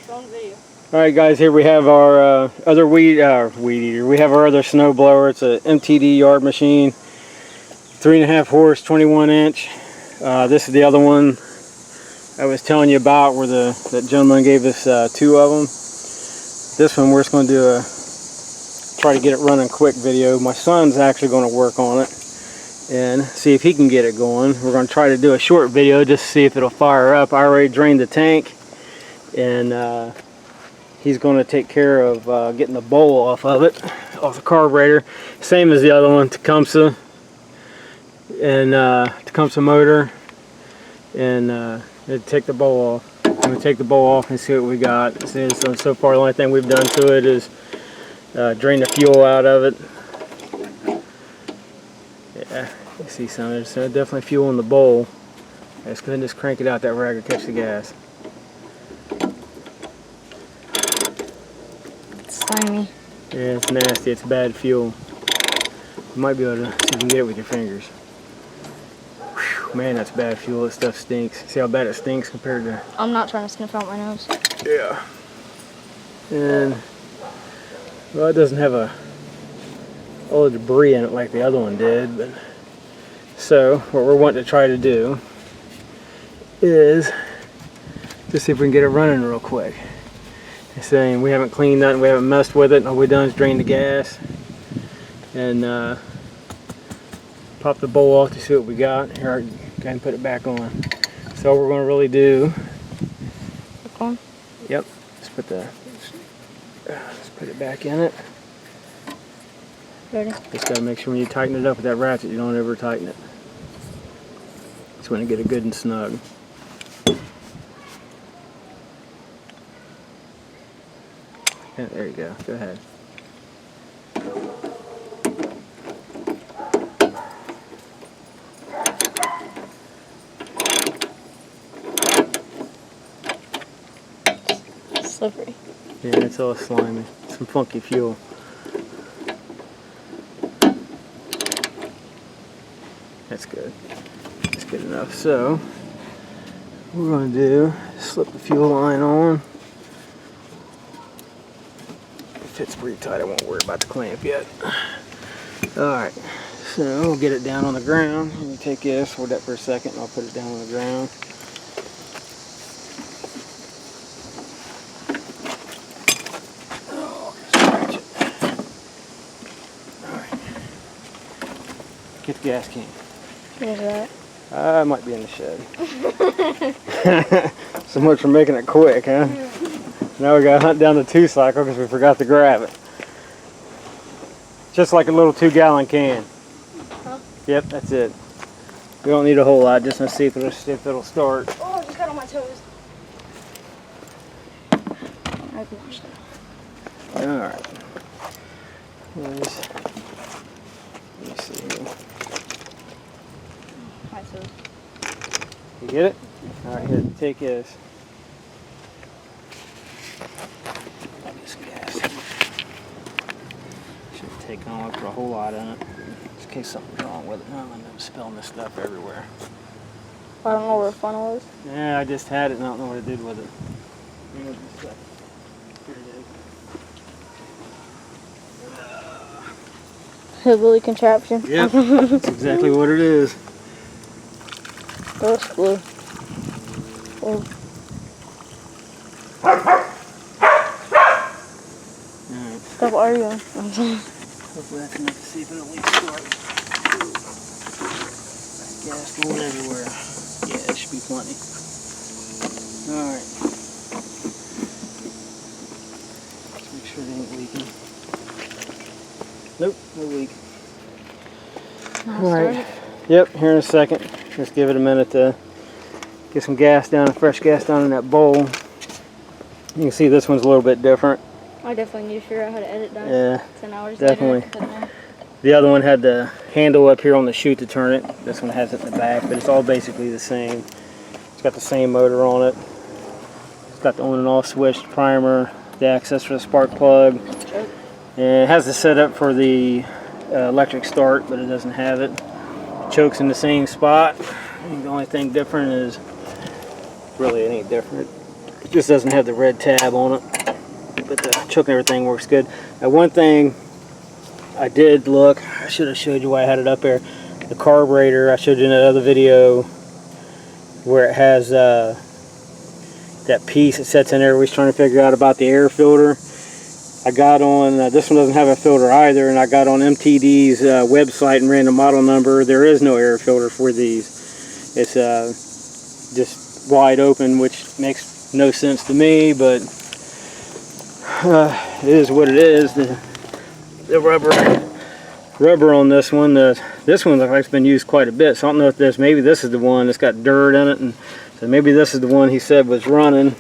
It's on video. All right, guys. Here we have our other weed eater. We have our other snow blower. It's a MTD Yard Machine, 3.5 horse, 21 inch. This is the other one I was telling you about, where that gentleman gave us 2 of them. This one we're just going to do try to get it running quick video. My son's actually going to work on it and see if he can get it going. We're going to try to do a short video just to see if it'll fire up. I already drained the tank, and he's going to take care of getting the bowl off of it, off the carburetor. Same as the other one, Tecumseh, and Tecumseh motor, and take the bowl off. I'm going to take the bowl off and see what we got. So far the only thing we've done to it is drain the fuel out of it. Yeah, you see some. There's definitely fuel in the bowl. Let's go ahead and just crank it out that rag to catch the gas. Slimy. Yeah, it's nasty. It's bad fuel. You might be able to see if you can get it with your fingers. Whew, man, that's bad fuel. This stuff stinks. See how bad it stinks compared to... I'm not trying to sniff out my nose. Yeah. And, well, it doesn't have all the debris in it like the other one did. But so, what we're wanting to try to do is just see if we can get it running real quick. It's saying we haven't cleaned nothing, we haven't messed with it. All we've done is drain the gas and pop the bowl off to see what we got. Here, go ahead and put it back on. So what we're going to really do. Back on? Yep. Let's put it back in it. Ready? Just got to make sure when you tighten it up with that ratchet, you don't ever tighten it. Just want to get it good and snug. Yeah, there you go. Go ahead. Slippery. Yeah, it's all slimy. Some funky fuel. That's good. That's good enough. So, what we're going to do is slip the fuel line on. It fits pretty tight. I won't worry about the clamp yet. Alright, so we'll get it down on the ground. Let me take this, hold that for a second, and I'll put it down on the ground. Get the gas can. Where's that? It might be in the shed. So much for making it quick, huh? Now we gotta hunt down the 2-cycle because we forgot to grab it. Just like a little 2-gallon can. Huh? Yep, that's it. We don't need a whole lot, just to see if it'll start. Oh, I just got on my toes. I can watch that. Alright. Let me see here. My toes. You get it? Alright, here, take this. Get some gas. Should have taken on for a whole lot in it. Just in case something's wrong with it. No, I'm spilling this stuff everywhere. I don't know where the funnel is. Yeah, I just had it and I don't know what I did with it. Hillbilly contraption. Yep, that's exactly what it is. That's blue. Oh. Alright. Stop arguing. Hopefully that's enough to see if it'll at least start. Gas going everywhere. Yeah, it should be plenty. Alright. Let's make sure it ain't leaking. Nope, no leak. Alright. Yep, here in a second. Just give it a minute to get some gas down, fresh gas down in that bowl. You can see this one's a little bit different. I definitely need to figure out how to edit that. Yeah, 10 hours definitely. later. The other one had the handle up here on the chute to turn it. This one has it in the back, but it's all basically the same. It's got the same motor on it. It's got the on and off switch, primer, the access for the spark plug. And it has the setup for the electric start, but it doesn't have it. Choke's in the same spot. The only thing different is, really it ain't different. It just doesn't have the red tab on it, but the choke and everything works good. Now, one thing I did look, I should have showed you why I had it up there. The carburetor, I showed you in that other video where it has that piece that sets in there. We're trying to figure out about the air filter. I got on, this one doesn't have a filter either, and I got on MTD's website and ran the model number. There is no air filter for these. It's just wide open, which makes no sense to me, but it is what it is. The rubber on this one, this one looks like it's been used quite a bit, so I don't know if maybe this is the one that's got dirt in it, and so maybe this is the one he said was running,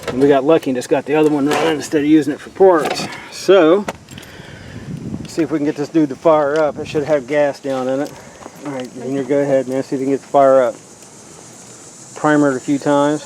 and we got lucky and just got the other one running instead of using it for parts. So let's see if we can get this dude to fire up. It should have gas down in it. All right, Junior, go ahead, man, see if you can get the fire up. Primer it a few times.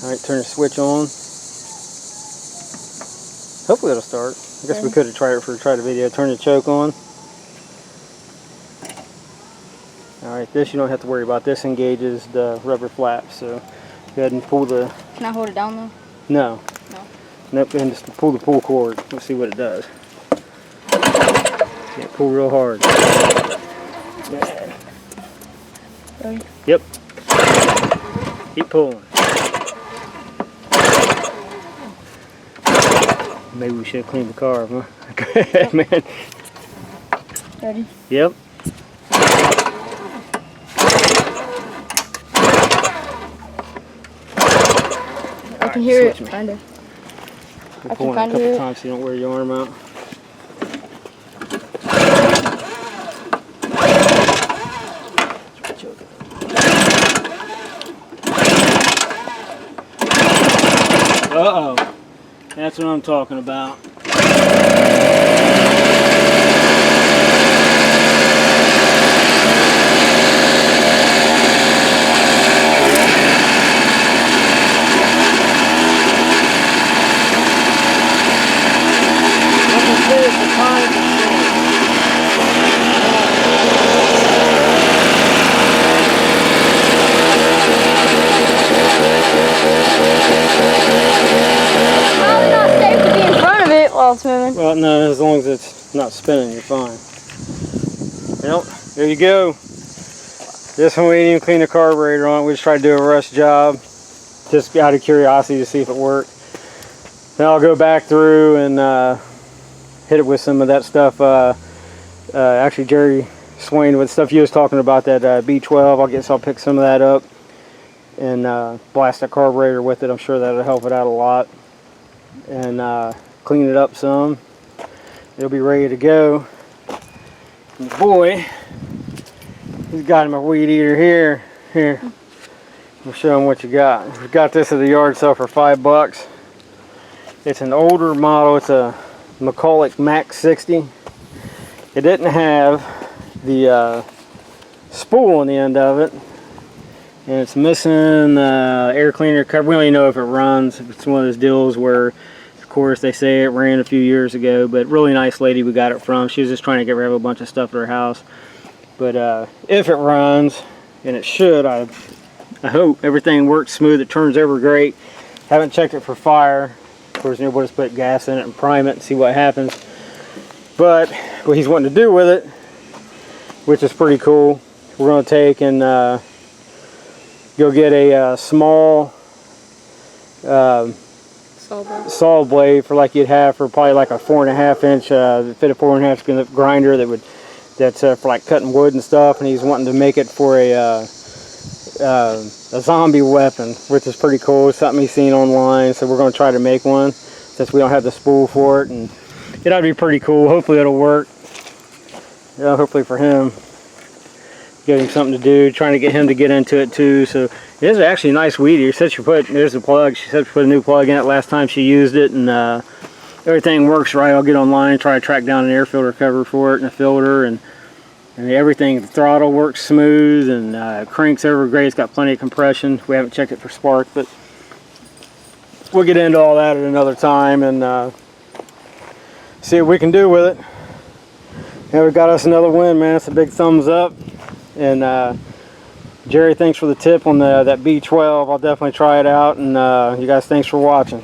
All right, turn the switch on. Hopefully it'll start. I guess we could have tried the video. Turn the choke on. Alright, this you don't have to worry about. This engages the rubber flaps. So go ahead and pull the... Can I hold it down though? No. No. Nope, and just pull the pull cord. Let's see what it does. Yeah, pull real hard. Ready? Yep. Keep pulling. Maybe we should have cleaned the car, huh? Go ahead, man. Ready? Yep. I can hear it, kind of. I can kind of hear it a couple times so you don't wear your arm out. Uh-oh. That's what I'm talking about. While it's moving. Well, no, as long as it's not spinning, you're fine. Well, there you go. This one we didn't even clean the carburetor on. We just tried to do a rush job, just out of curiosity to see if it worked. Then I'll go back through and hit it with some of that stuff. Actually, Jerry Swain, with stuff you was talking about, that B12, I'll pick some of that up and blast the carburetor with it. I'm sure that'll help it out a lot. And clean it up some. It'll be ready to go. And boy, he's got him a weed eater here. Here, we'll show him what you got. We got this at the yard sale for $5. It's an older model. It's a McCulloch Max 60. It didn't have the spool on the end of it, and it's missing air cleaner cover. We don't even know if it runs. It's one of those deals where, of course, they say it ran a few years ago, but really nice lady we got it from. She was just trying to get rid of a bunch of stuff at her house. But if it runs, and it should, I hope everything works smooth. It turns over great. Haven't checked it for fire. Of course, we'll just put gas in it and prime it and see what happens. But what he's wanting to do with it, which is pretty cool, we're going to take and go get a small saw blade for like you'd have for probably like a 4.5 inch fit a 4.5 inch grinder that's for like cutting wood and stuff, and he's wanting to make it for a zombie weapon, which is pretty cool. It's something he's seen online, so we're going to try to make one since we don't have the spool for it, and it ought to be pretty cool. Hopefully it'll work. Yeah, hopefully for him, give him something to do, trying to get him to get into it too. So it is actually a nice weed eater. She said she put, there's the plug, she said she put a new plug in it last time she used it, and everything works right. I'll get online and try to track down an air filter cover for it and a filter, and everything, the throttle works smooth, and cranks over great. It's got plenty of compression. We haven't checked it for spark, but we'll get into all that at another time and see what we can do with it. And we got us another win, man. It's a big thumbs up, and Jerry, thanks for the tip on that B12. I'll definitely try it out, and you guys, thanks for watching.